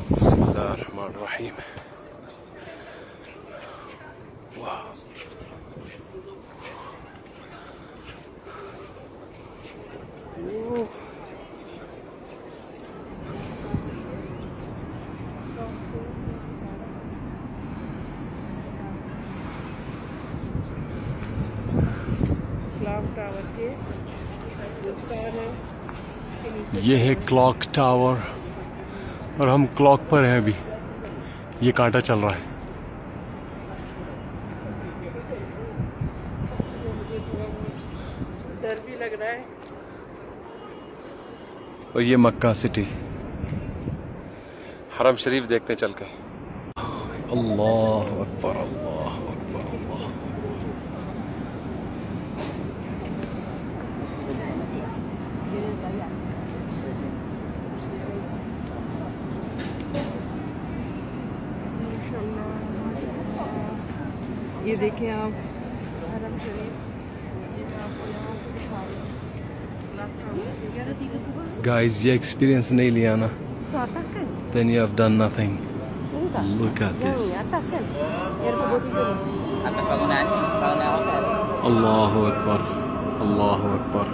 बिस्मिल्लाहिर्रहमानिर्रहीम। वाह, clock tower के विस्तार है। ये है क्लॉक टावर और हम क्लॉक पर हैं अभी। ये कांटा चल रहा है। मुझे थोड़ा बहुत डर भी लग रहा है। और ये मक्का सिटी, हरम शरीफ देखते चल के। अल्लाह अकबर, अल्लाह अकबर, अल्लाह। ये देखें आप हरम शरीफ, आपको यहाँ से दिखा रही हूँ। गाइस, ये एक्सपीरियंस नहीं लिया ना, then you have done nothing. Look at this. Allahu Akbar, Allahu Akbar.